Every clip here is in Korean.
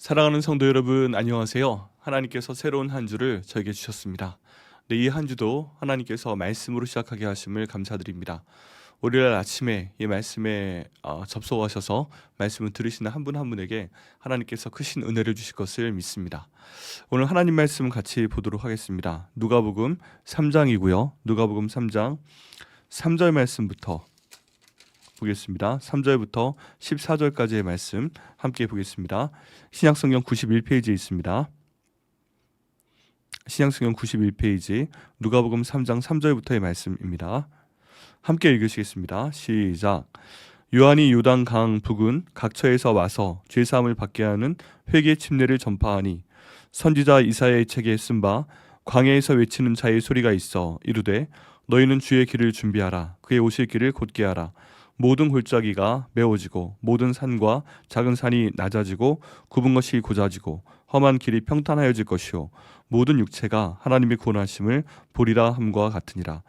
사랑하는 성도 여러분, 안녕하세요. 하나님께서 새로운 한 주를 저에게 주셨습니다. 네, 이 한 주도 하나님께서 말씀으로 시작하게 하심을 감사드립니다. 월요일 아침에 이 말씀에 접속하셔서 말씀을 들으시는 한 분 한 분에게 하나님께서 크신 은혜를 주실 것을 믿습니다. 오늘 하나님 말씀 같이 보도록 하겠습니다. 누가복음 3장이고요. 누가복음 3장 3절 말씀부터 보겠습니다. 3절부터 14절까지의 말씀 함께 보겠습니다. 신약성경 91페이지에 있습니다. 신약성경 91페이지 누가복음 3장 3절부터의 말씀입니다. 함께 읽으시겠습니다. 시작. 요한이 요단강 북은 각처에서 와서 죄사함을 받게 하는 회개 침례를 전파하니 선지자 이사야의 책에 쓴 바 광야에서 외치는 자의 소리가 있어 이르되 너희는 주의 길을 준비하라. 그의 오실 길을 곧게 하라. 모든 골짜기가 메워지고 모든 산과 작은 산이 낮아지고 굽은 것이 고자지고 험한 길이 평탄하여질 것이요 모든 육체가 하나님의 구원하심을 보리라 함과 같으니라.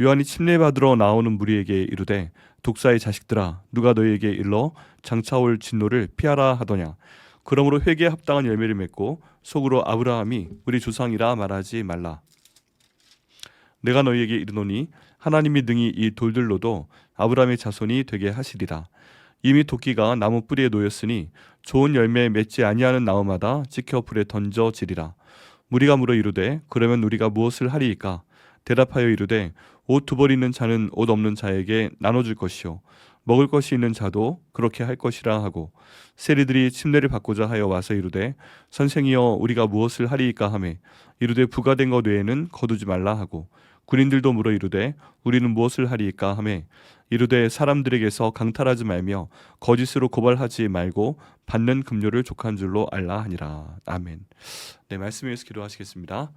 요한이 침례받으러 나오는 무리에게 이르되 독사의 자식들아 누가 너희에게 일러 장차 올 진노를 피하라 하더냐. 그러므로 회개에 합당한 열매를 맺고 속으로 아브라함이 우리 조상이라 말하지 말라. 내가 너희에게 이르노니 하나님이 능히 이 돌들로도 아브라함의 자손이 되게 하시리라. 이미 도끼가 나무 뿌리에 놓였으니 좋은 열매 맺지 아니하는 나무마다 찍혀 불에 던져지리라. 무리가 물어 이르되 그러면 우리가 무엇을 하리이까? 대답하여 이르되 옷 두 벌 있는 자는 옷 없는 자에게 나눠줄 것이요 먹을 것이 있는 자도 그렇게 할 것이라 하고 세리들이 침례를 받고자 하여 와서 이르되 선생이여 우리가 무엇을 하리이까 하매 이르되 부가된 것 외에는 거두지 말라 하고 군인들도 물어 이르되 우리는 무엇을 하리이까 하매 이르되 사람들에게서 강탈하지 말며 거짓으로 고발하지 말고 받는 급료를 족한 줄로 알라 하니라. 아멘. 네, 말씀 위해서 기도하시겠습니다.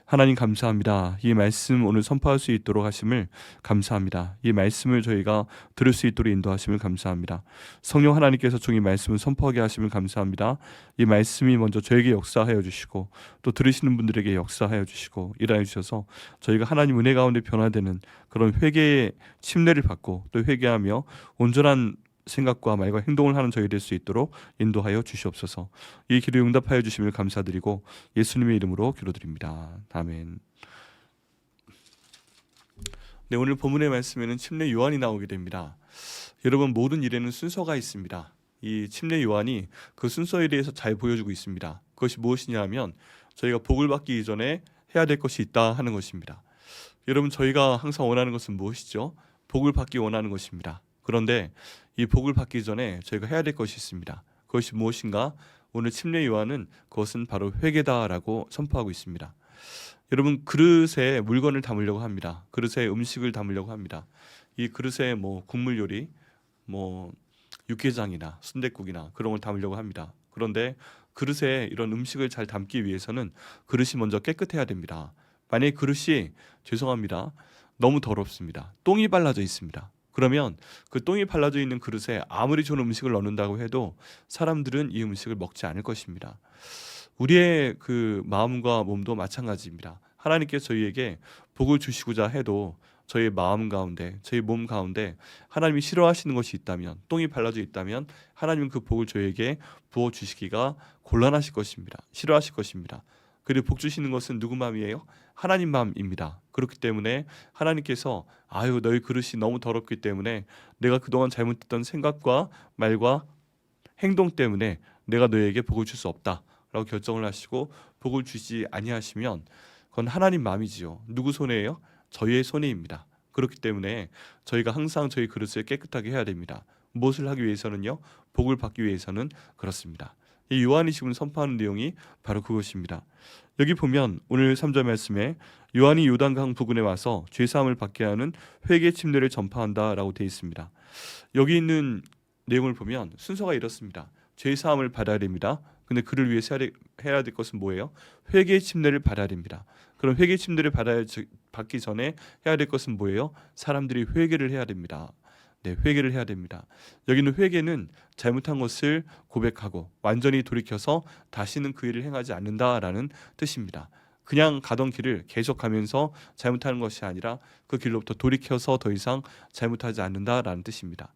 하나님 감사합니다. 이 말씀 오늘 선포할 수 있도록 하심을 감사합니다. 이 말씀을 저희가 들을 수 있도록 인도하심을 감사합니다. 성령 하나님께서 종이 말씀을 선포하게 하심을 감사합니다. 이 말씀이 먼저 저에게 역사하여 주시고 또 들으시는 분들에게 역사하여 주시고 일하여 주셔서 저희가 하나님 은혜 가운데 변화되는 그런 회개의 침례를 받고 또 회개하며 온전한 생각과 말과 행동을 하는 저희 될 수 있도록 인도하여 주시옵소서. 이 기도 응답하여 주심을 감사드리고 예수님의 이름으로 기도드립니다. 아멘. 네, 오늘 본문의 말씀에는 침례 요한이 나오게 됩니다. 여러분, 모든 일에는 순서가 있습니다. 이 침례 요한이 그 순서에 대해서 잘 보여주고 있습니다. 그것이 무엇이냐 하면 저희가 복을 받기 이전에 해야 될 것이 있다 하는 것입니다. 여러분, 저희가 항상 원하는 것은 무엇이죠? 복을 받기 원하는 것입니다. 그런데 이 복을 받기 전에 저희가 해야 될 것이 있습니다. 그것이 무엇인가? 오늘 침례 요한은 그것은 바로 회개다라고 선포하고 있습니다. 여러분, 그릇에 물건을 담으려고 합니다. 그릇에 음식을 담으려고 합니다. 이 그릇에 국물 요리, 육개장이나 순댓국이나 그런 걸 담으려고 합니다. 그런데 그릇에 이런 음식을 잘 담기 위해서는 그릇이 먼저 깨끗해야 됩니다. 만약에 그릇이 죄송합니다. 너무 더럽습니다. 똥이 발라져 있습니다. 그러면 그 똥이 발라져 있는 그릇에 아무리 좋은 음식을 넣는다고 해도 사람들은 이 음식을 먹지 않을 것입니다. 우리의 그 마음과 몸도 마찬가지입니다. 하나님께서 저희에게 복을 주시고자 해도 저희 마음 가운데, 저희 몸 가운데 하나님이 싫어하시는 것이 있다면, 똥이 발라져 있다면 하나님은 그 복을 저희에게 부어 주시기가 곤란하실 것입니다. 싫어하실 것입니다. 그리고 복 주시는 것은 누구 마음이에요? 하나님 마음입니다. 그렇기 때문에 하나님께서 너희 그릇이 너무 더럽기 때문에 내가 그동안 잘못했던 생각과 말과 행동 때문에 내가 너희에게 복을 줄 수 없다라고 결정을 하시고 복을 주지 아니하시면 그건 하나님 마음이지요. 누구 손에요? 저희의 손해입니다. 그렇기 때문에 저희가 항상 저희 그릇을 깨끗하게 해야 됩니다. 무엇을 하기 위해서는요? 복을 받기 위해서는 그렇습니다. 이 요한이 지금 선포하는 내용이 바로 그것입니다. 여기 보면 오늘 3절 말씀에 요한이 요단강 부근에 와서 죄사함을 받게 하는 회개 침례를 전파한다라고 되어 있습니다. 여기 있는 내용을 보면 순서가 이렇습니다. 죄사함을 받아야 됩니다. 근데 그를 위해서 해야 될 것은 뭐예요? 회개 침례를 받아야 됩니다. 그럼 회개 침례를 받기 전에 해야 될 것은 뭐예요? 사람들이 회개를 해야 됩니다. 네, 회개를 해야 됩니다. 여기는 회개는 잘못한 것을 고백하고 완전히 돌이켜서 다시는 그 일을 행하지 않는다라는 뜻입니다. 그냥 가던 길을 계속 가면서 잘못하는 것이 아니라 그 길로부터 돌이켜서 더 이상 잘못하지 않는다라는 뜻입니다.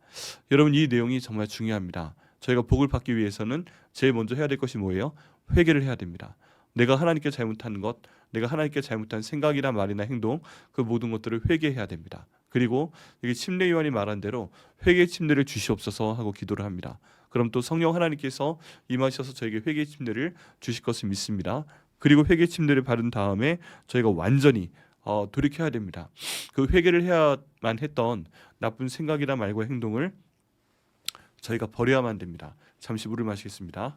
여러분, 이 내용이 정말 중요합니다. 저희가 복을 받기 위해서는 제일 먼저 해야 될 것이 뭐예요? 회개를 해야 됩니다. 내가 하나님께 잘못한 것, 내가 하나님께 잘못한 생각이나 말이나 행동, 그 모든 것들을 회개해야 됩니다. 그리고 여기 침례 요한이 말한 대로 회개 침례를 주시옵소서 하고 기도를 합니다. 그럼 또 성령 하나님께서 임하셔서 저에게 회개 침례를 주실 것을 믿습니다. 그리고 회개 침례를 받은 다음에 저희가 완전히 돌이켜야 됩니다. 그 회개를 해야만 했던 나쁜 생각이나 말과 행동을 저희가 버려야만 됩니다. 잠시 물을 마시겠습니다.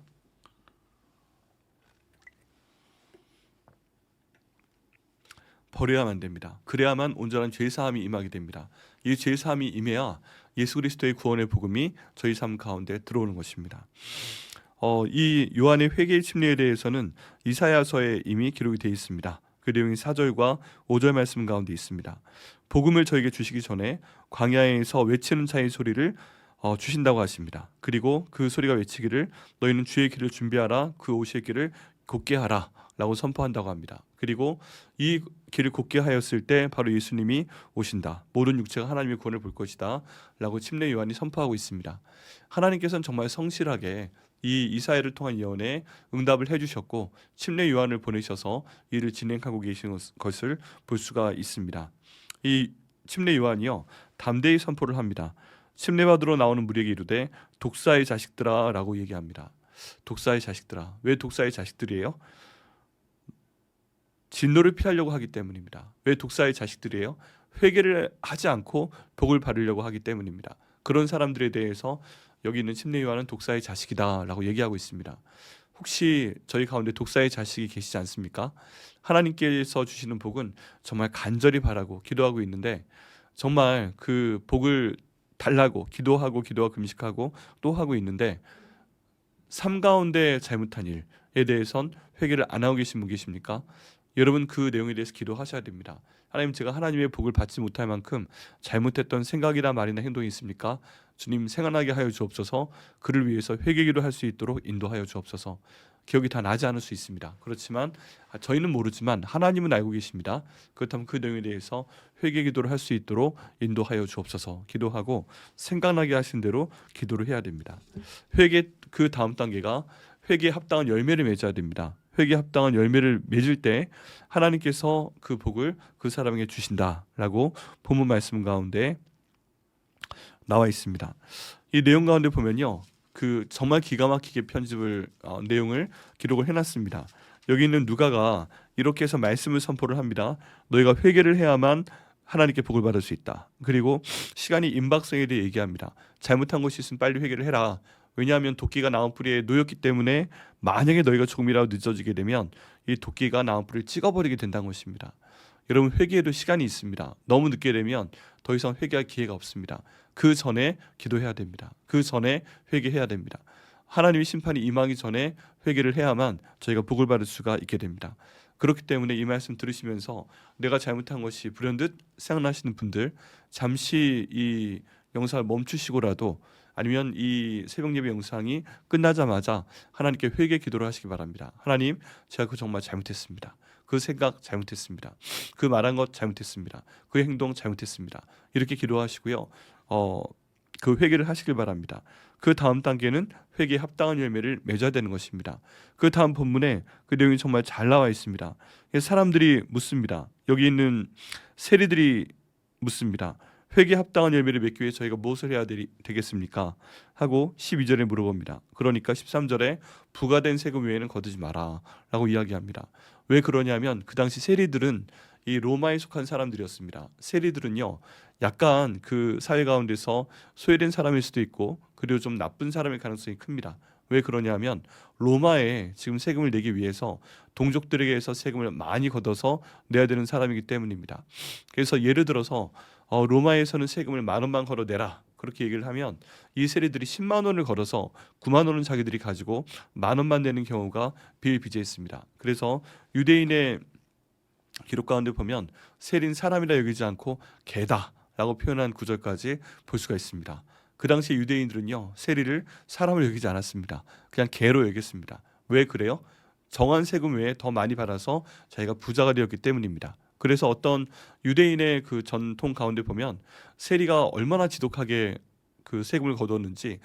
버려야만 됩니다. 그래야만 온전한 죄사함이 임하게 됩니다. 이 죄사함이 임해야 예수 그리스도의 구원의 복음이 저희 삶 가운데 들어오는 것입니다. 이 요한의 회개 침례에 대해서는 이사야서에 이미 기록이 되어 있습니다. 그 내용이 4절과 5절 말씀 가운데 있습니다. 복음을 저에게 주시기 전에 광야에서 외치는 자의 소리를 주신다고 하십니다. 그리고 그 소리가 외치기를 너희는 주의 길을 준비하라, 그 오실 길을 곧게 하라 라고 선포한다고 합니다. 그리고 이 길을 곧게 하였을 때 바로 예수님이 오신다. 모든 육체가 하나님의 구원을 볼 것이다 라고 침례 요한이 선포하고 있습니다. 하나님께서는 정말 성실하게 이 이사야를 통한 예언에 응답을 해주셨고 침례 요한을 보내셔서 이를 진행하고 계신 것을 볼 수가 있습니다. 이 침례 요한이요 담대히 선포를 합니다. 침례받으러 나오는 무리에게 이르되 독사의 자식들아 라고 얘기합니다. 독사의 자식들아. 왜 독사의 자식들이에요? 진노를 피하려고 하기 때문입니다. 왜 독사의 자식들이에요? 회개를 하지 않고 복을 받으려고 하기 때문입니다. 그런 사람들에 대해서 여기 있는 침례 요한은 독사의 자식이다 라고 얘기하고 있습니다. 혹시 저희 가운데 독사의 자식이 계시지 않습니까? 하나님께서 주시는 복은 정말 간절히 바라고 기도하고 있는데 정말 그 복을 달라고 기도하고 금식하고 또 하고 있는데 삶 가운데 잘못한 일에 대해선 회개를 안 하고 계신 분 계십니까? 여러분 그 내용에 대해서 기도하셔야 됩니다. 하나님, 제가 하나님의 복을 받지 못할 만큼 잘못했던 생각이나 말이나 행동이 있습니까? 주님, 생각나게 하여 주옵소서. 그를 위해서 회개기도 할 수 있도록 인도하여 주옵소서. 기억이 다 나지 않을 수 있습니다. 그렇지만 저희는 모르지만 하나님은 알고 계십니다. 그렇다면 그 내용에 대해서 회개기도를 할 수 있도록 인도하여 주옵소서. 기도하고 생각나게 하신 대로 기도를 해야 됩니다. 회개 그 다음 단계가 회개에 합당한 열매를 맺어야 됩니다. 회개에 합당한 열매를 맺을 때 하나님께서 그 복을 그 사람에게 주신다라고 본문 말씀 가운데 나와 있습니다. 이 내용 가운데 보면요, 그 정말 기가 막히게 편집을 내용을 기록을 해놨습니다. 여기 있는 누가가 이렇게 해서 말씀을 선포를 합니다. 너희가 회개를 해야만 하나님께 복을 받을 수 있다. 그리고 시간이 임박성에 대해 얘기합니다. 잘못한 것이 있으면 빨리 회개를 해라. 왜냐하면 도끼가 나무 뿌리에 놓였기 때문에 만약에 너희가 조금이라도 늦어지게 되면 이 도끼가 나무 뿌리를 찍어버리게 된다는 것입니다. 여러분, 회개에도 시간이 있습니다. 너무 늦게 되면 더 이상 회개할 기회가 없습니다. 그 전에 기도해야 됩니다. 그 전에 회개해야 됩니다. 하나님의 심판이 임하기 전에 회개를 해야만 저희가 복을 받을 수가 있게 됩니다. 그렇기 때문에 이 말씀 들으시면서 내가 잘못한 것이 불현듯 생각나시는 분들, 잠시 이 영상을 멈추시고라도 아니면 이 새벽 예배 영상이 끝나자마자 하나님께 회개 기도를 하시기 바랍니다. 하나님, 제가 그 정말 잘못했습니다. 그 생각 잘못했습니다. 그 말한 것 잘못했습니다. 그 행동 잘못했습니다. 이렇게 기도하시고요. 그 회개를 하시길 바랍니다. 그 다음 단계는 회개에 합당한 열매를 맺어야 되는 것입니다. 그 다음 본문에 그 내용이 정말 잘 나와 있습니다. 사람들이 묻습니다. 여기 있는 세리들이 묻습니다. 회개에 합당한 열매를 맺기 위해 저희가 무엇을 해야 되겠습니까? 하고 12절에 물어봅니다. 그러니까 13절에 부과된 세금 외에는 거두지 마라 라고 이야기합니다. 왜 그러냐면 그 당시 세리들은 이 로마에 속한 사람들이었습니다. 세리들은요, 약간 그 사회 가운데서 소외된 사람일 수도 있고 그리고 좀 나쁜 사람일 가능성이 큽니다. 왜 그러냐면 로마에 지금 세금을 내기 위해서 동족들에게서 세금을 많이 걷어서 내야 되는 사람이기 때문입니다. 그래서 예를 들어서 로마에서는 세금을 10,000원만 걸어내라 그렇게 얘기를 하면 이 세리들이 10만 원을 걸어서 9만 원은 자기들이 가지고 10,000원만 내는 경우가 비일비재했습니다. 그래서 유대인의 기록 가운데 보면 세리는 사람이라 여기지 않고 개다라고 표현한 구절까지 볼 수가 있습니다. 그 당시 유대인들은요, 세리를 사람을 여기지 않았습니다. 그냥 개로 여겼습니다. 왜 그래요? 정한 세금 외에 더 많이 받아서 자기가 부자가 되었기 때문입니다. 그래서 어떤 유대인의 그 전통 가운데 보면 세리가 얼마나 지독하게 그 세금을 거두었는지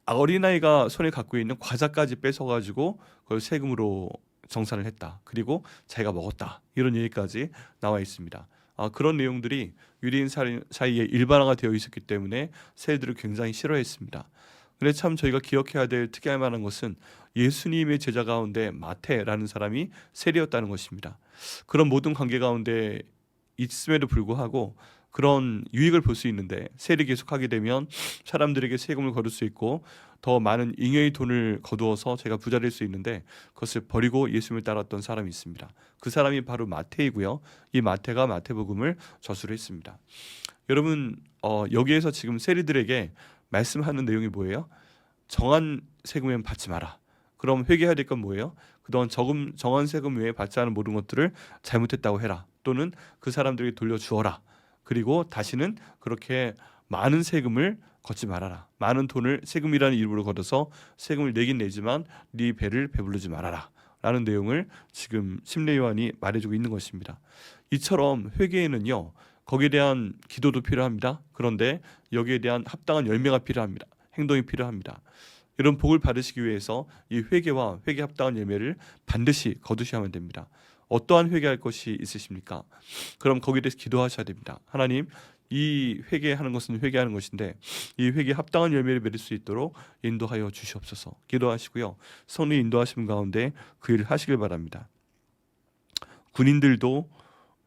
어린아이가 손에 갖고 있는 과자까지 뺏어가지고 그걸 세금으로 정산을 했다. 그리고 자기가 먹었다. 이런 얘기까지 나와 있습니다. 그런 내용들이 유대인 사이에 일반화가 되어 있었기 때문에 세리들을 굉장히 싫어했습니다. 근데 참 저희가 기억해야 될 특이할 만한 것은 예수님의 제자 가운데 마태라는 사람이 세리였다는 것입니다. 그런 모든 관계 가운데 있음에도 불구하고 그런 유익을 볼 수 있는데, 세리 계속하게 되면 사람들에게 세금을 거둘 수 있고 더 많은 잉여의 돈을 거두어서 제가 부자 될 수 있는데, 그것을 버리고 예수님을 따랐던 사람이 있습니다. 그 사람이 바로 마태이고요. 이 마태가 마태복음을 저술을 했습니다. 여러분, 여기에서 지금 세리들에게 말씀하는 내용이 뭐예요? 정한 세금에는 받지 마라. 그럼 회개해야 될 건 뭐예요? 그동안 정한 세금 외에 받지 않은 모든 것들을 잘못했다고 해라. 또는 그 사람들에게 돌려주어라. 그리고 다시는 그렇게 많은 세금을 걷지 말아라. 많은 돈을 세금이라는 이름으로 걷어서 세금을 내긴 내지만 네 배를 배부르지 말아라. 라는 내용을 지금 심례 요한이 말해주고 있는 것입니다. 이처럼 회개에는요, 거기에 대한 기도도 필요합니다. 그런데 여기에 대한 합당한 열매가 필요합니다. 행동이 필요합니다. 이런 복을 받으시기 위해서 이 회개와 회개 합당한 열매를 반드시 거두셔야만 됩니다. 어떠한 회개할 것이 있으십니까? 그럼 거기에 대해서 기도하셔야 됩니다. 하나님, 이 회개하는 것은 회개하는 것인데 이 회개에 합당한 열매를 맺을 수 있도록 인도하여 주시옵소서. 기도하시고요, 성령의 인도하심 가운데 그 일을 하시길 바랍니다. 군인들도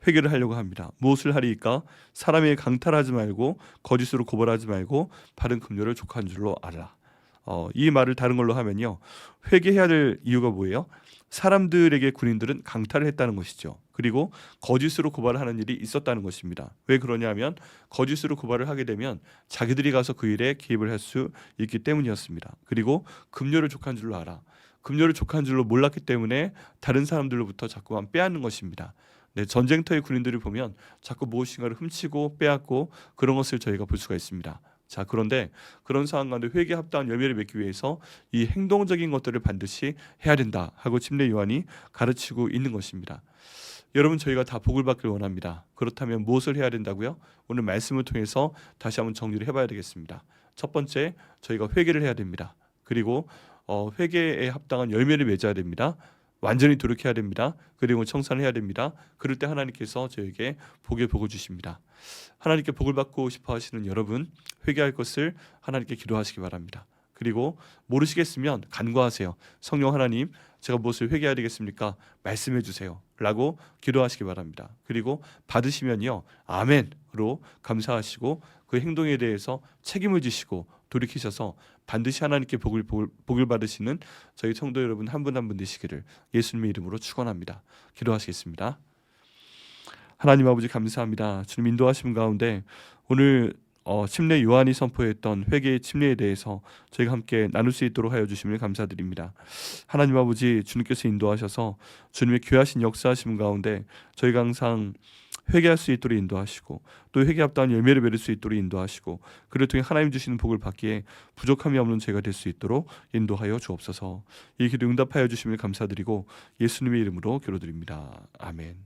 회개를 하려고 합니다. 무엇을 하리이까? 사람에게 강탈하지 말고 거짓으로 고발하지 말고 바른 급료를 족한 줄로 알라. 이 말을 다른 걸로 하면요, 회개해야 될 이유가 뭐예요? 사람들에게 군인들은 강탈을 했다는 것이죠. 그리고 거짓으로 고발을 하는 일이 있었다는 것입니다. 왜 그러냐면 거짓으로 고발을 하게 되면 자기들이 가서 그 일에 개입을 할 수 있기 때문이었습니다. 그리고 급료를 족한 줄로 알아. 급료를 족한 줄로 몰랐기 때문에 다른 사람들로부터 자꾸만 빼앗는 것입니다. 네, 전쟁터의 군인들을 보면 자꾸 무엇인가를 훔치고 빼앗고 그런 것을 저희가 볼 수가 있습니다. 자, 그런데 그런 상황 가운데 회개에 합당한 열매를 맺기 위해서 이 행동적인 것들을 반드시 해야 된다 하고 침례 요한이 가르치고 있는 것입니다. 여러분, 저희가 다 복을 받길 원합니다. 그렇다면 무엇을 해야 된다고요? 오늘 말씀을 통해서 다시 한번 정리를 해봐야 되겠습니다. 첫 번째, 저희가 회개를 해야 됩니다. 그리고 회개에 합당한 열매를 맺어야 됩니다. 완전히 돌이켜야 됩니다. 그리고 청산을 해야 됩니다. 그럴 때 하나님께서 저에게 복의 복을 주십니다. 하나님께 복을 받고 싶어 하시는 여러분, 회개할 것을 하나님께 기도하시기 바랍니다. 그리고 모르시겠으면 간구하세요. 성령 하나님, 제가 무엇을 회개해야 되겠습니까? 말씀해 주세요 라고 기도하시기 바랍니다. 그리고 받으시면요, 아멘으로 감사하시고 그 행동에 대해서 책임을 지시고 돌이키셔서 반드시 하나님께 복을 받으시는 저희 성도 여러분 한 분 한 분 되시기를 예수님의 이름으로 축원합니다. 기도하시겠습니다. 하나님 아버지, 감사합니다. 주님 인도하심 가운데 오늘 침례 요한이 선포했던 회개의 침례에 대해서 저희가 함께 나눌 수 있도록 하여 주심을 감사드립니다. 하나님 아버지, 주님께서 인도하셔서 주님의 귀하신 역사하심 가운데 저희가 항상 회개할 수 있도록 인도하시고 또 회개 합당한 열매를 맺을 수 있도록 인도하시고 그를 통해 하나님 주시는 복을 받기에 부족함이 없는 제가 될 수 있도록 인도하여 주옵소서. 이 기도 응답하여 주심을 감사드리고 예수님의 이름으로 기도드립니다. 아멘.